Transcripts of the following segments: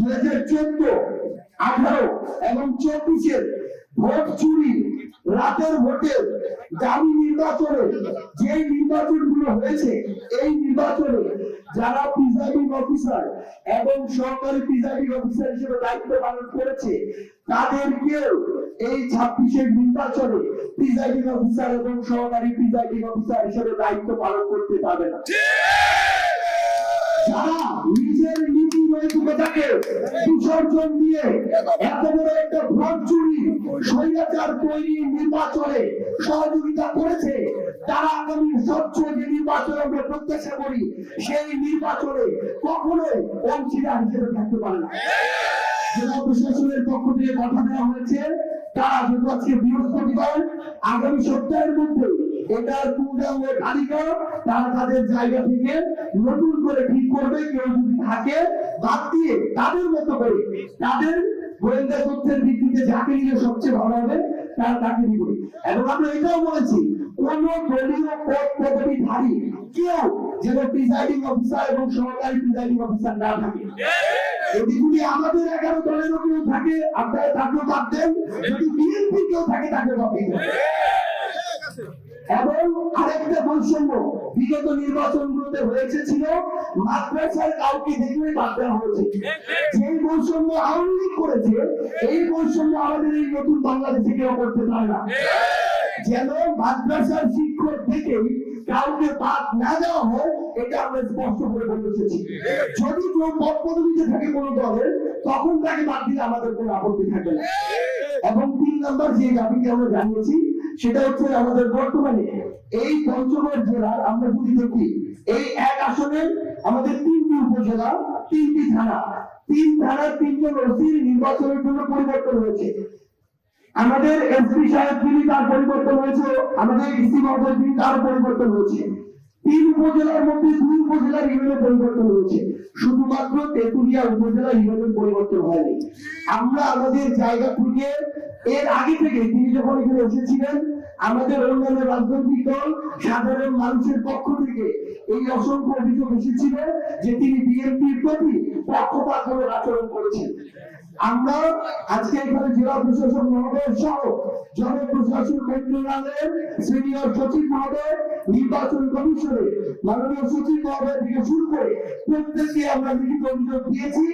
2014, 18 এবং 24-এর ভোট চুরি, রাতের ভোটের দামি নির্বাচনে যে নির্বাচনগুলো হয়েছে, এই নির্বাচনে যারা প্রিজাইডিং অফিসার এবং সহকারী প্রিজাইডিং অফিসার হিসেবে দায়িত্ব পালন করেছে, তাদেরকেও এই 26-এর নির্বাচনে প্রিজাইডিং অফিসার এবং সহকারী প্রিজাইডিং অফিসার হিসেবে দায়িত্ব পালন করতে পারবে না। যারা নিজের নীতি নৈতিকতাকে বিসর্জন দিয়ে এত বড় একটা ভোট চুরি, স্বৈরাচার তৈরি নির্বাচনে সহযোগিতা করেছে, তারা আগামী স্বচ্ছ যে নির্বাচন আমরা প্রত্যাশা করি, সেই নির্বাচনে কখনোই অংশীদার হিসেবে থাকতে পারে না। জেলা প্রশাসনের পক্ষ থেকে কথা দেওয়া হয়েছে, তারা যেহেতু আজকে বৃহস্পতিবার, আগামী সপ্তাহের মধ্যে এটার পূর্ণাঙ্গ তালিকা তারা তাদের জায়গা থেকে নতুন করে ঠিক করবে। কেউ যদি থাকে বাদ দিয়ে তাদের মতো করে তাদের গোয়েন্দা তথ্যের ভিত্তিতে যাকে নিয়ে সবচেয়ে ভালো হবে তারা তাকে দিবে। এবং আমরা এটাও বলেছি, কোন দলীয় পদ পদবীধারী কেউ যেন প্রিজাইডিং অফিসার এবং সহকারী প্রিজাইডিং অফিসার না থাকে। যদি আমাদের 11 দলেরও কেউ থাকে, আপনারা তাকেও বাদ দেন। যদি বিএনপি কেউ থাকে, তাকে বাদ দিন। এবং আরেকটা বৈষম্য বিগত নির্বাচনগুলোতে হয়েছে ছিল, মাদ্রাসার কাউকে দেখলে বাদ দেওয়া হয়েছে। যে বৈষম্য আওয়ামী লীগ করেছে, এই বৈষম্য আমাদের এই নতুন বাংলাদেশে কেউ করতে পারে না। যেন মাদ্রাসার শিক্ষক থেকেই কাউকে বাদ না দেওয়া হয়, এটা আমরা স্পষ্ট করে বলে এসেছি। যদি কেউ পদ পদবিতে থাকে কোন দলের, তখন তাকে বাদ দিলে আমাদের কোনো আপত্তি থাকবে না। এবং 3 নম্বর যে দাবিটি আমরা জানিয়েছি, সেটা হচ্ছে আমাদের বর্তমানে এই পঞ্চগড় জেলার আমরা যদি দেখি, এই এক আসনে আমাদের 3টি উপজেলা, 3টি থানা, 3 থানার 3জন ওসির নির্বাচনের জন্য পরিবর্তন হয়েছে। আমাদের এসপি সাহেব তিনি তার পরিবর্তন হয়েছে, আমাদের ডিসি মহোদয় তিনি তার পরিবর্তন হয়েছে। 3 উপজেলার মধ্যে 2 উপজেলার ইউনিয়নের পরিবর্তন হয়েছে, শুধুমাত্র তেতুলিয়া উপজেলা ইউনিয়নের পরিবর্তন হয়নি। আমরা আমাদের জায়গা থেকে এর আগে থেকে তিনি যখন এখানে এসেছিলেন, আমাদের অন্যান্য রাজনৈতিক দল, সাধারণ মানুষের পক্ষ থেকে এই অসংখ্য অভিযোগ এসেছিল যে তিনি বিএনপির প্রতি পক্ষপাতমূলক আচরণ করেছেন। আমরা আজকে এখানে জেলা প্রশাসক মহোদয় সহ জনপ্রশাসন মন্ত্রণালয়ের সিনিয়র সচিব মহোদয়, নির্বাচন কমিশনের মাননীয় সচিব মহোদয় থেকে শুরু করে প্রত্যেককে আমরা লিখিত অভিযোগ দিয়েছি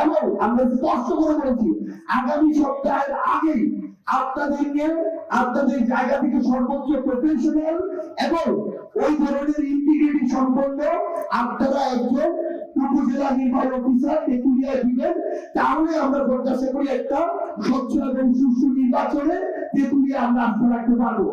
এবং আমরা স্পষ্ট করে বলেছি, আগামী সপ্তাহের আগেই আপনাদেরকে আপনাদের জায়গা থেকে সর্বোচ্চ প্রফেশনাল এবং ওই ধরনের ইন্টিগ্রিটি সম্পন্ন আপনারা একজন উপজেলা নির্বাহী অফিসার তেতুলিয়া দিবেন। তাহলে আমরা প্রত্যাশা করি একটা স্বচ্ছ এবং সুষ্ঠু নির্বাচনে তেতুলিয়া আমরা আস্থা রাখতে পারবো।